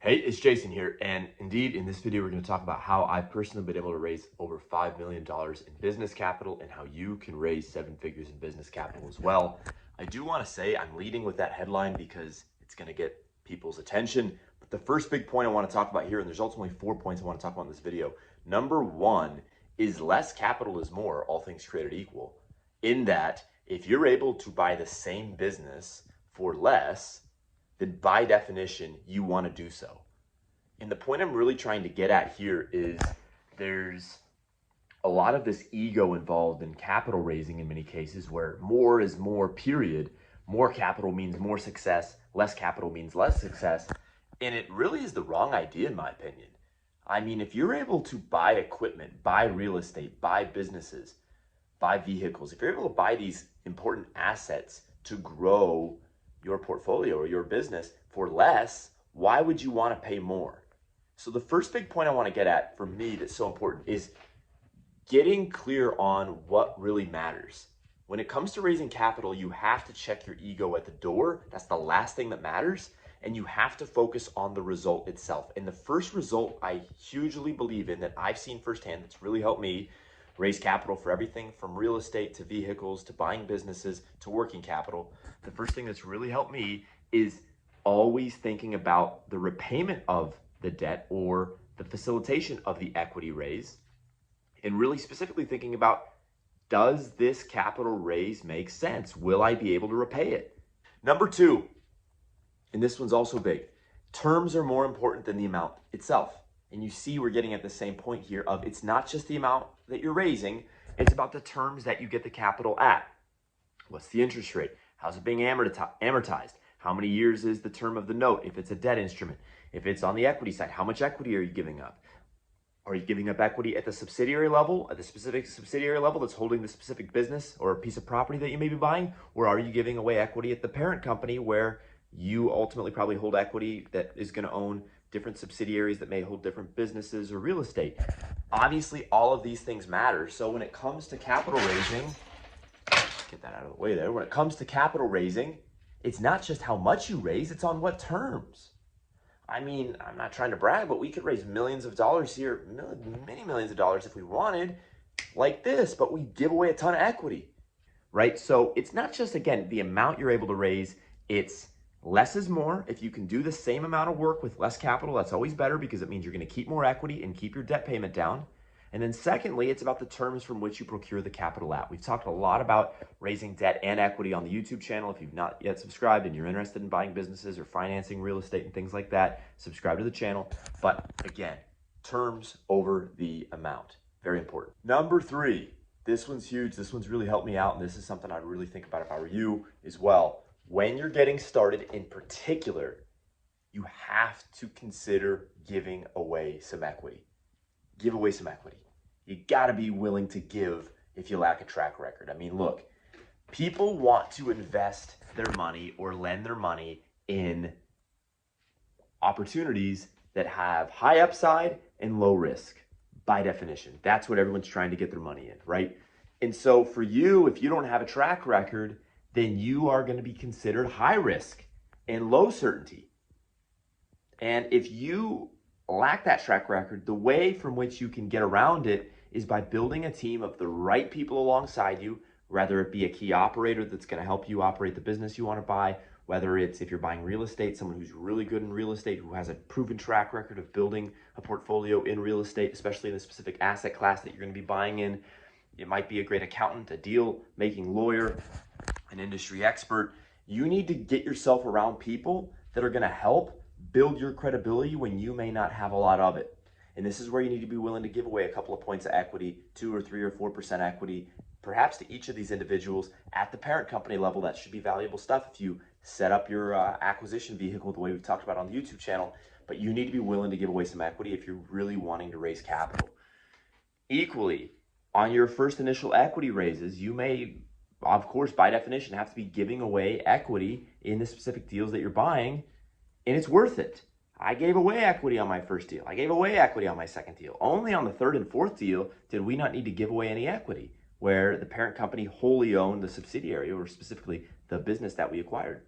Hey, it's Jason here, and indeed in this video we're going to talk about how I've personally been able to raise over $5 million in business capital and how you can raise 7 figures in business capital as well. I do want to say I'm leading with that headline because it's going to get people's attention, but the first big point I want to talk about here, and there's ultimately 4 points I want to talk about in this video. Number one is less capital is more, all things created equal, in that if you're able to buy the same business for less, then by definition, you want to do so. And the point I'm really trying to get at here is there's a lot of this ego involved in capital raising in many cases where more is more, period. More capital means more success, less capital means less success. And it really is the wrong idea in my opinion. I mean, if you're able to buy equipment, buy real estate, buy businesses, buy vehicles, if you're able to buy these important assets to grow your portfolio or your business for less, why would you want to pay more? So the first big point I want to get at for me that's so important is getting clear on what really matters. When it comes to raising capital, you have to check your ego at the door. That's the last thing that matters. And you have to focus on the result itself. And the first result I hugely believe in that I've seen firsthand that's really helped me raise capital for everything from real estate to vehicles to buying businesses to working capital. The first thing that's really helped me is always thinking about the repayment of the debt or the facilitation of the equity raise, and really specifically thinking about, does this capital raise make sense? Will I be able to repay it? Number two, and this one's also big, terms are more important than the amount itself. And you see we're getting at the same point here of it's not just the amount that you're raising, it's about the terms that you get the capital at. What's the interest rate? How's it being amortized? How many years is the term of the note if it's a debt instrument? If it's on the equity side, how much equity are you giving up? Are you giving up equity at the subsidiary level, at the specific subsidiary level that's holding the specific business or a piece of property that you may be buying? Or are you giving away equity at the parent company where you ultimately probably hold equity that is going to own different subsidiaries that may hold different businesses or real estate? Obviously, all of these things matter. So when it comes to capital raising, get that out of the way there. When it comes to capital raising, it's not just how much you raise, it's on what terms. I mean, I'm not trying to brag, but we could raise millions of dollars here, many millions of dollars if we wanted, like this, but we give away a ton of equity, right? So it's not just, again, the amount you're able to raise, it's less is more. If you can do the same amount of work with less capital, that's always better because it means you're going to keep more equity and keep your debt payment down. And then secondly, it's about the terms from which you procure the capital at. We've talked a lot about raising debt and equity on the YouTube channel. If you've not yet subscribed and you're interested in buying businesses or financing real estate and things like that, subscribe to the channel. But again, terms over the amount. Very important. Number three, this one's huge. This one's really helped me out. And this is something I'd really think about if I were you as well. When you're getting started in particular, you have to consider giving away some equity. Give away some equity. You got to be willing to give if you lack a track record. I mean, look, people want to invest their money or lend their money in opportunities that have high upside and low risk by definition. That's what everyone's trying to get their money in, right? And so for you, if you don't have a track record, then you are going to be considered high risk and low certainty. And if you lack that track record, the way from which you can get around it is by building a team of the right people alongside you, whether it be a key operator that's going to help you operate the business you want to buy, whether it's, if you're buying real estate, someone who's really good in real estate, who has a proven track record of building a portfolio in real estate, especially in the specific asset class that you're going to be buying in. It might be a great accountant, a deal-making lawyer, an industry expert. You need to get yourself around people that are going to help build your credibility when you may not have a lot of it. And this is where you need to be willing to give away a couple of points of equity, 2 or 3 or 4% equity, perhaps to each of these individuals at the parent company level. That should be valuable stuff if you set up your acquisition vehicle the way we've talked about on the YouTube channel. But you need to be willing to give away some equity if you're really wanting to raise capital. Equally, on your first initial equity raises, you may, of course, by definition, have to be giving away equity in the specific deals that you're buying. And it's worth it. I gave away equity on my first deal. I gave away equity on my second deal. Only on the third and fourth deal did we not need to give away any equity, where the parent company wholly owned the subsidiary, or specifically the business that we acquired.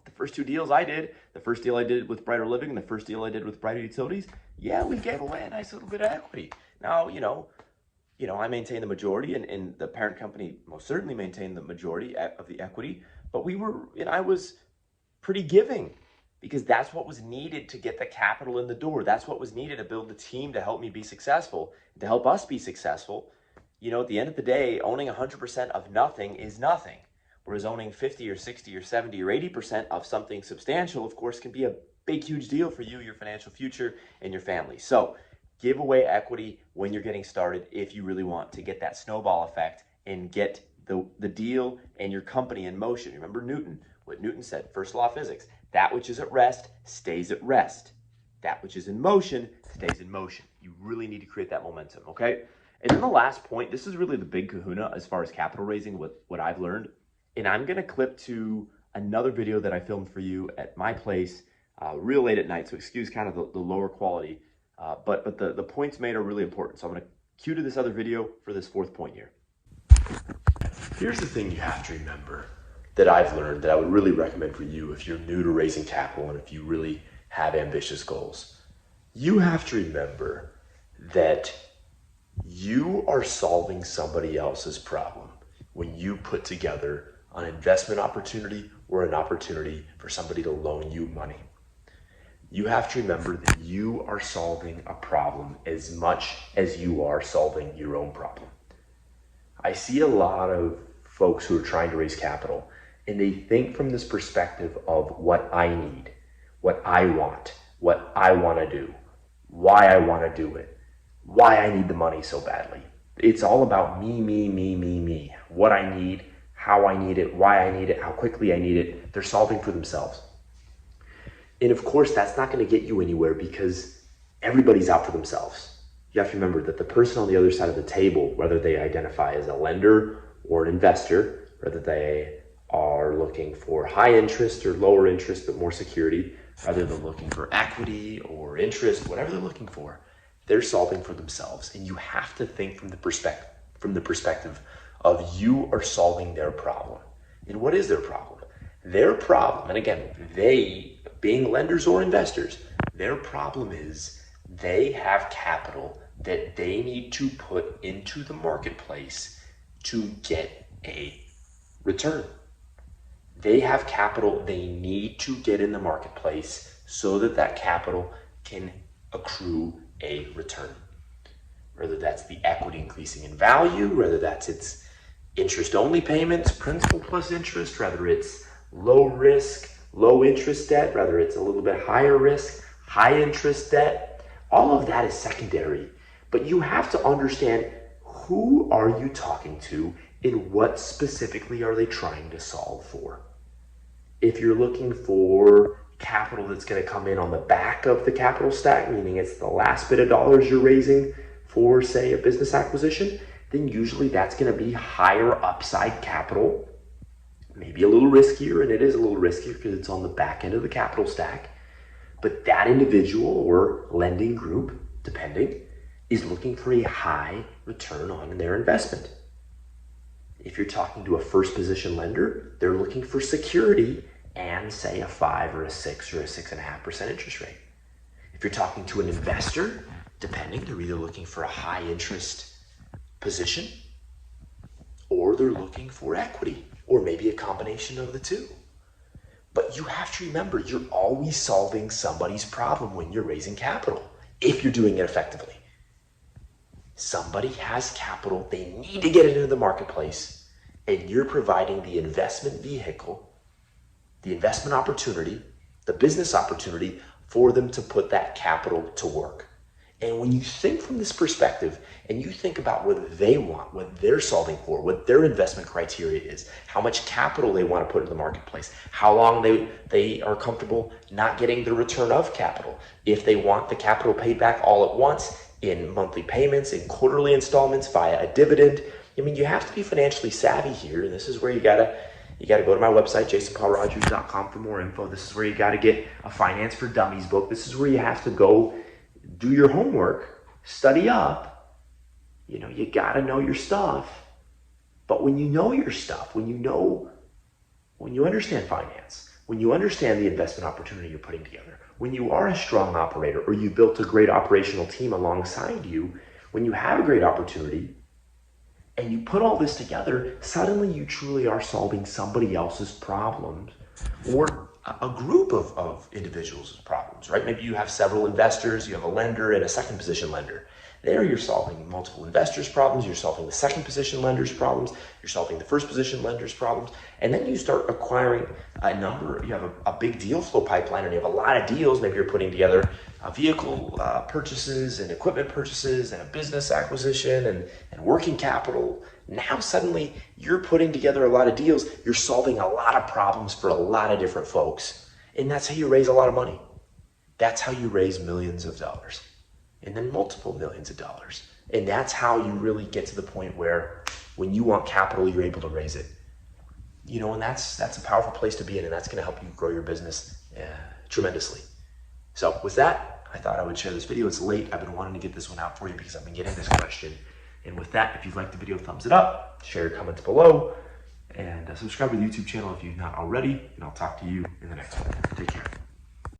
The first two deals I did, the first deal I did with Brighter Living and the first deal I did with Brighter Utilities, yeah, we gave away a nice little bit of equity. Now, I maintain the majority, and the parent company most certainly maintained the majority of the equity, but I was pretty giving because that's what was needed to get the capital in the door. That's what was needed to build the team to help me be successful, to help us be successful. At the end of the day, owning 100% of nothing is nothing. Whereas owning 50 or 60 or 70 or 80% of something substantial, of course, can be a big, huge deal for you, your financial future, and your family. So give away equity when you're getting started if you really want to get that snowball effect and get the deal and your company in motion. Remember what Newton said, first law of physics, that which is at rest stays at rest. That which is in motion stays in motion. You really need to create that momentum, okay? And then the last point, this is really the big kahuna as far as capital raising, what I've learned. And I'm going to clip to another video that I filmed for you at my place real late at night, so excuse kind of the lower quality. But the points made are really important. So I'm going to cue to this other video for this fourth point here. Here's the thing you have to remember that I've learned that I would really recommend for you if you're new to raising capital and if you really have ambitious goals. You have to remember that you are solving somebody else's problem when you put together an investment opportunity or an opportunity for somebody to loan you money. You have to remember that you are solving a problem as much as you are solving your own problem. I see a lot of folks who are trying to raise capital and they think from this perspective of what I need, what I want to do, why I want to do it, why I need the money so badly. It's all about me, what I need, how I need it, why I need it, how quickly I need it. They're solving for themselves. And of course, that's not going to get you anywhere because everybody's out for themselves. You have to remember that the person on the other side of the table, whether they identify as a lender or an investor, whether they are looking for high interest or lower interest but more security, whether they're looking for equity or interest, whatever they're looking for, they're solving for themselves. And you have to think from the perspective of you are solving their problem. And what is their problem? Their problem, and again, they, being lenders or investors, their problem is they have capital that they need to put into the marketplace to get a return. They have capital they need to get in the marketplace so that that capital can accrue a return. Whether that's the equity increasing in value, whether that's its interest-only payments, principal plus interest, whether it's low risk, low interest debt, whether it's a little bit higher risk, high interest debt, all of that is secondary. But you have to understand, who are you talking to and what specifically are they trying to solve for? If you're looking for capital that's going to come in on the back of the capital stack, meaning it's the last bit of dollars you're raising for, say, a business acquisition, then usually that's going to be higher upside capital, maybe a little riskier, and it is a little riskier because it's on the back end of the capital stack. But that individual or lending group, depending, is looking for a high return on their investment. If you're talking to a first position lender, they're looking for security and say a 5 or a 6 or a 6.5% interest rate. If you're talking to an investor, depending, they're either looking for a high interest position or they're looking for equity or maybe a combination of the two. But you have to remember, you're always solving somebody's problem when you're raising capital, if you're doing it effectively. Somebody has capital, they need to get it into the marketplace, and you're providing the investment vehicle, the investment opportunity, the business opportunity for them to put that capital to work. And when you think from this perspective and you think about what they want, what they're solving for, what their investment criteria is, how much capital they want to put in the marketplace, how long they are comfortable not getting the return of capital, if they want the capital paid back all at once in monthly payments, in quarterly installments, via a dividend. I mean, you have to be financially savvy here, and this is where you gotta go to my website, jasonpaulrogers.com, for more info. This is where you gotta get a Finance for Dummies book. This is where you have to go do your homework, study up. You gotta know your stuff. But when you know your stuff, when you understand finance, when you understand the investment opportunity you're putting together, when you are a strong operator or you built a great operational team alongside you, when you have a great opportunity and you put all this together, suddenly you truly are solving somebody else's problems or a group of individuals' problems, right? Maybe you have several investors, you have a lender and a second position lender. There you're solving multiple investors' problems, you're solving the second position lender's problems, you're solving the first position lender's problems, and then you start acquiring a number, you have a big deal flow pipeline and you have a lot of deals. Maybe you're putting together vehicle purchases and equipment purchases and a business acquisition and working capital. Now suddenly you're putting together a lot of deals, you're solving a lot of problems for a lot of different folks, and that's how you raise a lot of money. That's how you raise millions of dollars. And then multiple millions of dollars. And that's how you really get to the point where when you want capital, you're able to raise it. You know, and that's a powerful place to be in, and that's going to help you grow your business tremendously. So with that, I thought I would share this video. It's late. I've been wanting to get this one out for you because I've been getting this question. And with that, if you've liked the video, thumbs it up, share your comments below, and subscribe to the YouTube channel if you've not already, and I'll talk to you in the next one. Take care.